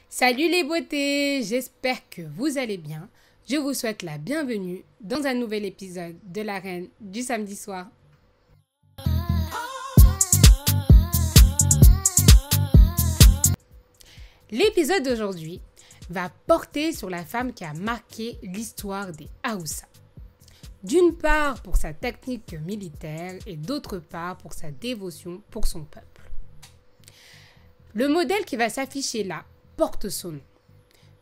Salut les beautés, j'espère que vous allez bien. Je vous souhaite la bienvenue dans un nouvel épisode de La Reine du samedi soir. L'épisode d'aujourd'hui va porter sur la femme qui a marqué l'histoire des Haoussa. D'une part pour sa technique militaire et d'autre part pour sa dévotion pour son peuple. Le modèle qui va s'afficher là porte son nom.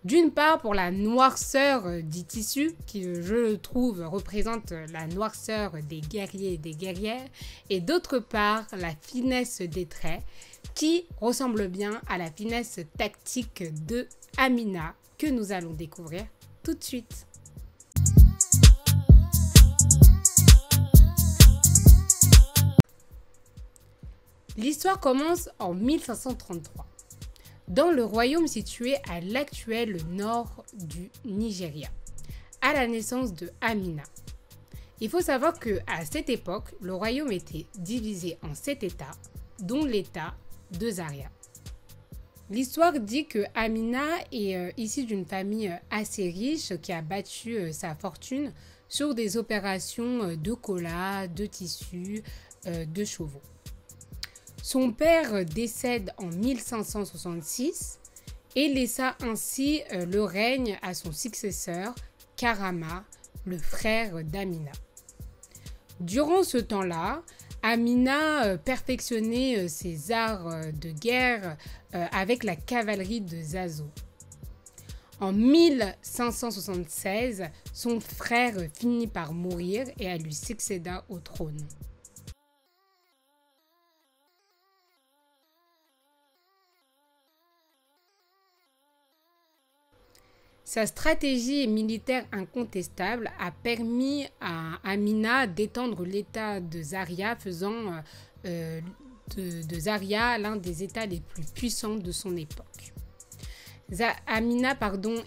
D'une part pour la noirceur du tissu, qui je le trouve représente la noirceur des guerriers et des guerrières, et d'autre part la finesse des traits, qui ressemble bien à la finesse tactique de Amina, que nous allons découvrir tout de suite. L'histoire commence en 1533. Dans le royaume situé à l'actuel nord du Nigeria, à la naissance de Amina. Il faut savoir qu'à cette époque, le royaume était divisé en 7 États, dont l'État de Zaria. L'histoire dit que Amina est issue d'une famille assez riche qui a battu sa fortune sur des opérations de colla, de tissus, de chevaux. Son père décède en 1566 et laissa ainsi le règne à son successeur, Karama, le frère d'Amina. Durant ce temps-là, Amina perfectionnait ses arts de guerre avec la cavalerie de Zazo. En 1576, son frère finit par mourir et elle lui succéda au trône. Sa stratégie militaire incontestable a permis à Amina d'étendre l'état de Zaria, faisant de Zaria l'un des états les plus puissants de son époque. Amina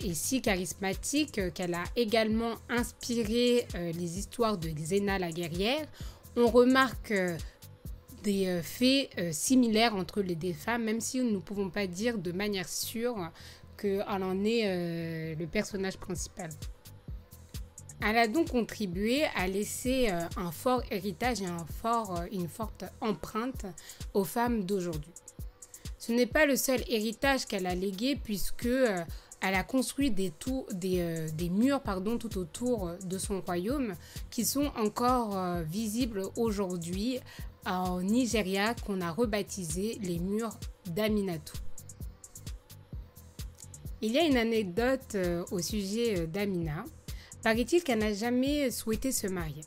est si charismatique qu'elle a également inspiré les histoires de Xena la guerrière. On remarque des faits similaires entre les deux femmes, même si nous ne pouvons pas dire de manière sûre qu'elle en est le personnage principal. Elle a donc contribué à laisser un fort héritage et une forte empreinte aux femmes d'aujourd'hui. Ce n'est pas le seul héritage qu'elle a légué puisque elle a construit des murs tout autour de son royaume qui sont encore visibles aujourd'hui au Nigeria, qu'on a rebaptisé les murs d'Aminatou. Il y a une anecdote au sujet d'Amina. Paraît-il qu'elle n'a jamais souhaité se marier.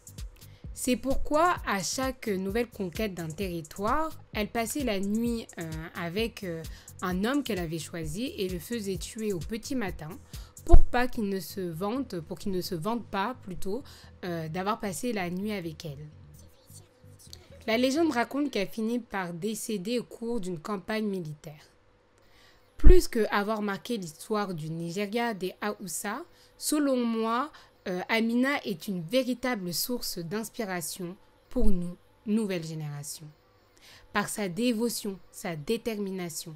C'est pourquoi, à chaque nouvelle conquête d'un territoire, elle passait la nuit avec un homme qu'elle avait choisi et le faisait tuer au petit matin pour qu'il ne se vante pas d'avoir passé la nuit avec elle. La légende raconte qu'elle finit par décéder au cours d'une campagne militaire. Plus qu'avoir marqué l'histoire du Nigeria, des Haoussa, selon moi, Amina est une véritable source d'inspiration pour nous, nouvelle génération, par sa dévotion, sa détermination.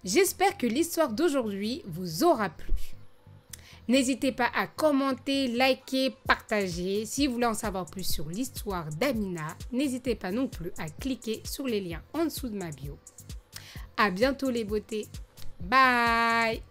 J'espère que l'histoire d'aujourd'hui vous aura plu. N'hésitez pas à commenter, liker, partager. Si vous voulez en savoir plus sur l'histoire d'Amina, n'hésitez pas non plus à cliquer sur les liens en dessous de ma bio. À bientôt les beautés. Bye!